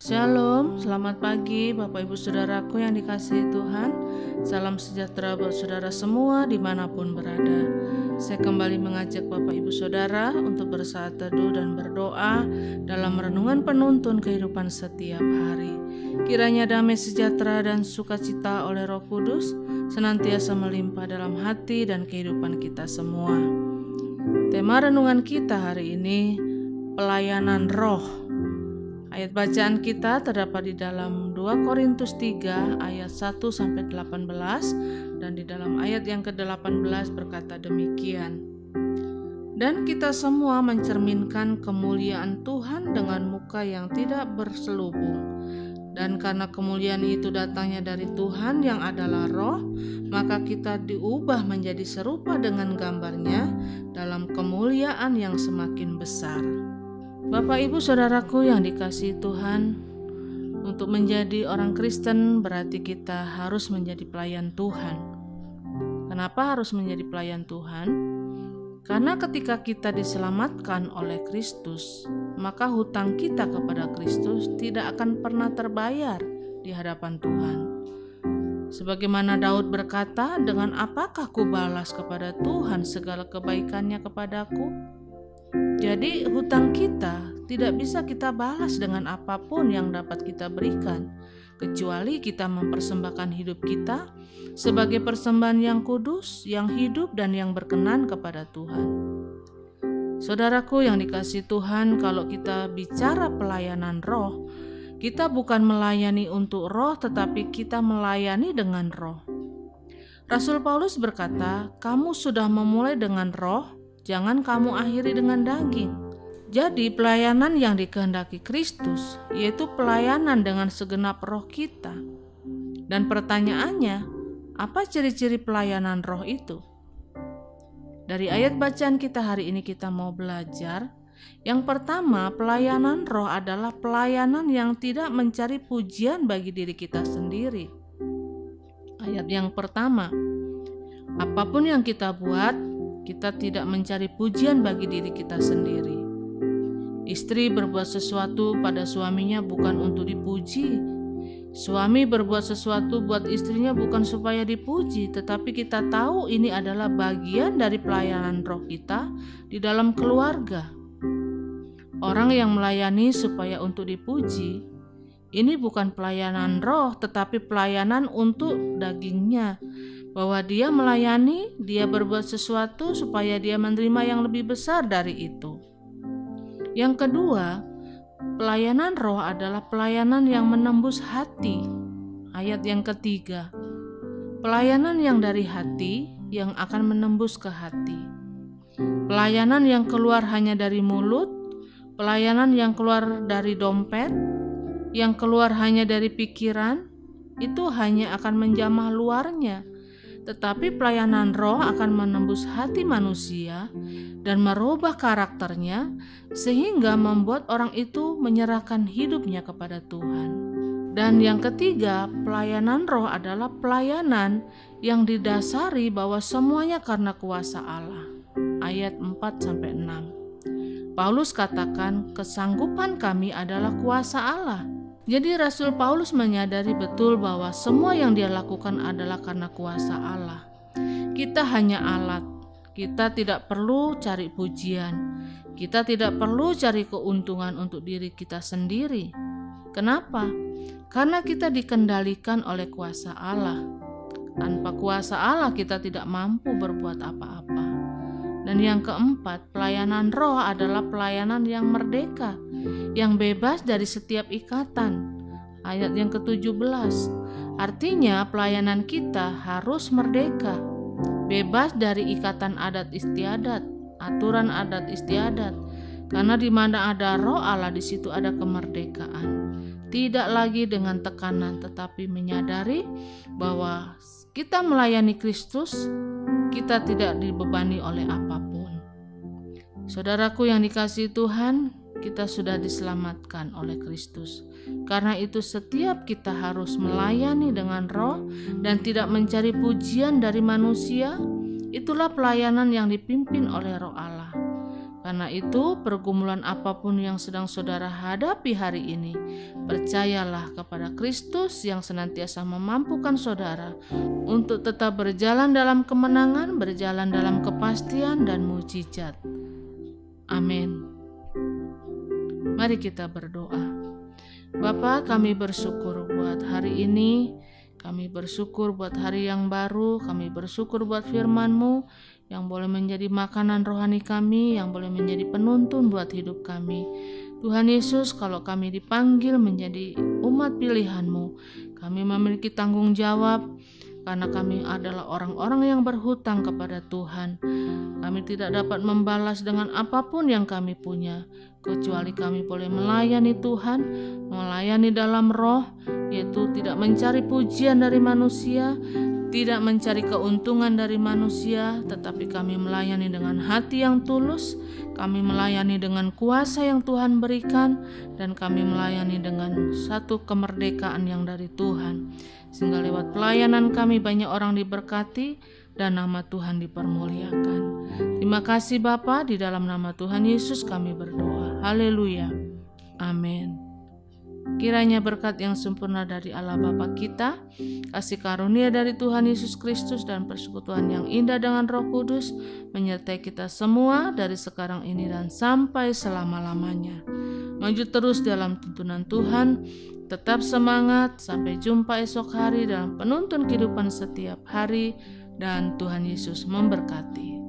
Shalom, selamat pagi Bapak Ibu Saudaraku yang dikasihi Tuhan. Salam sejahtera buat saudara semua dimanapun berada. Saya kembali mengajak Bapak Ibu Saudara untuk bersaat teduh dan berdoa dalam renungan penuntun kehidupan setiap hari. Kiranya damai sejahtera dan sukacita oleh Roh Kudus senantiasa melimpah dalam hati dan kehidupan kita semua. Tema renungan kita hari ini, pelayanan roh. Ayat bacaan kita terdapat di dalam 2 Korintus 3 ayat 1-18 dan di dalam ayat yang ke-18 berkata demikian. Dan kita semua mencerminkan kemuliaan Tuhan dengan muka yang tidak berselubung. Dan karena kemuliaan itu datangnya dari Tuhan yang adalah roh, maka kita diubah menjadi serupa dengan gambarnya dalam kemuliaan yang semakin besar. Bapak Ibu Saudaraku yang dikasihi Tuhan, untuk menjadi orang Kristen berarti kita harus menjadi pelayan Tuhan. Kenapa harus menjadi pelayan Tuhan? Karena ketika kita diselamatkan oleh Kristus, maka hutang kita kepada Kristus tidak akan pernah terbayar di hadapan Tuhan. Sebagaimana Daud berkata, dengan apakah ku balas kepada Tuhan segala kebaikannya kepadaku? Jadi hutang kita tidak bisa kita balas dengan apapun yang dapat kita berikan, kecuali kita mempersembahkan hidup kita sebagai persembahan yang kudus, yang hidup dan yang berkenan kepada Tuhan. Saudaraku yang dikasihi Tuhan, kalau kita bicara pelayanan roh, kita bukan melayani untuk roh, tetapi kita melayani dengan roh. Rasul Paulus berkata, kamu sudah memulai dengan roh, jangan kamu akhiri dengan daging. Jadi pelayanan yang dikehendaki Kristus, yaitu pelayanan dengan segenap roh kita. Dan pertanyaannya, apa ciri-ciri pelayanan roh itu? Dari ayat bacaan kita hari ini kita mau belajar. Yang pertama, pelayanan roh adalah pelayanan yang tidak mencari pujian bagi diri kita sendiri. Ayat yang pertama, apapun yang kita buat, kita tidak mencari pujian bagi diri kita sendiri. Istri berbuat sesuatu pada suaminya bukan untuk dipuji. Suami berbuat sesuatu buat istrinya bukan supaya dipuji, tetapi kita tahu ini adalah bagian dari pelayanan roh kita di dalam keluarga. Orang yang melayani supaya untuk dipuji, ini bukan pelayanan roh, tetapi pelayanan untuk dagingnya. Bahwa dia melayani, dia berbuat sesuatu supaya dia menerima yang lebih besar dari itu. Yang kedua, pelayanan roh adalah pelayanan yang menembus hati. Ayat yang ketiga, pelayanan yang dari hati yang akan menembus ke hati. Pelayanan yang keluar hanya dari mulut, pelayanan yang keluar dari dompet, yang keluar hanya dari pikiran, itu hanya akan menjamah luarnya. Tetapi pelayanan roh akan menembus hati manusia dan merubah karakternya sehingga membuat orang itu menyerahkan hidupnya kepada Tuhan. Dan yang ketiga, pelayanan roh adalah pelayanan yang didasari bahwa semuanya karena kuasa Allah. Ayat 4-6. Paulus katakan, kesanggupan kami adalah kuasa Allah. Jadi Rasul Paulus menyadari betul bahwa semua yang dia lakukan adalah karena kuasa Allah. Kita hanya alat. Kita tidak perlu cari pujian. Kita tidak perlu cari keuntungan untuk diri kita sendiri. Kenapa? Karena kita dikendalikan oleh kuasa Allah. Tanpa kuasa Allah kita tidak mampu berbuat apa-apa. Dan yang keempat, pelayanan roh adalah pelayanan yang merdeka, yang bebas dari setiap ikatan. Ayat yang ke-17, artinya pelayanan kita harus merdeka, bebas dari ikatan adat istiadat, aturan adat istiadat. Karena di mana ada roh Allah, di situ ada kemerdekaan. Tidak lagi dengan tekanan, tetapi menyadari bahwa kita melayani Kristus, kita tidak dibebani oleh apapun. Saudaraku yang dikasihi Tuhan, kita sudah diselamatkan oleh Kristus. Karena itu setiap kita harus melayani dengan roh dan tidak mencari pujian dari manusia. Itulah pelayanan yang dipimpin oleh roh Allah. Karena itu, pergumulan apapun yang sedang saudara hadapi hari ini, percayalah kepada Kristus yang senantiasa memampukan saudara untuk tetap berjalan dalam kemenangan, berjalan dalam kepastian dan mukjizat. Amin. Mari kita berdoa. Bapa, kami bersyukur buat hari ini, kami bersyukur buat hari yang baru, kami bersyukur buat firman-Mu yang boleh menjadi makanan rohani kami, yang boleh menjadi penuntun buat hidup kami. Tuhan Yesus, kalau kami dipanggil menjadi umat pilihan-Mu, kami memiliki tanggung jawab karena kami adalah orang-orang yang berhutang kepada Tuhan. Kami tidak dapat membalas dengan apapun yang kami punya, kecuali kami boleh melayani Tuhan, melayani dalam roh, yaitu tidak mencari pujian dari manusia, tidak mencari keuntungan dari manusia, tetapi kami melayani dengan hati yang tulus, kami melayani dengan kuasa yang Tuhan berikan, dan kami melayani dengan satu kemerdekaan yang dari Tuhan. Sehingga lewat pelayanan kami banyak orang diberkati dan nama Tuhan dipermuliakan. Terima kasih Bapa, di dalam nama Tuhan Yesus kami berdoa. Haleluya. Amin. Kiranya berkat yang sempurna dari Allah Bapa kita, kasih karunia dari Tuhan Yesus Kristus, dan persekutuan yang indah dengan Roh Kudus menyertai kita semua dari sekarang ini dan sampai selama-lamanya. Maju terus dalam tuntunan Tuhan, tetap semangat, sampai jumpa esok hari dalam penuntun kehidupan setiap hari, dan Tuhan Yesus memberkati.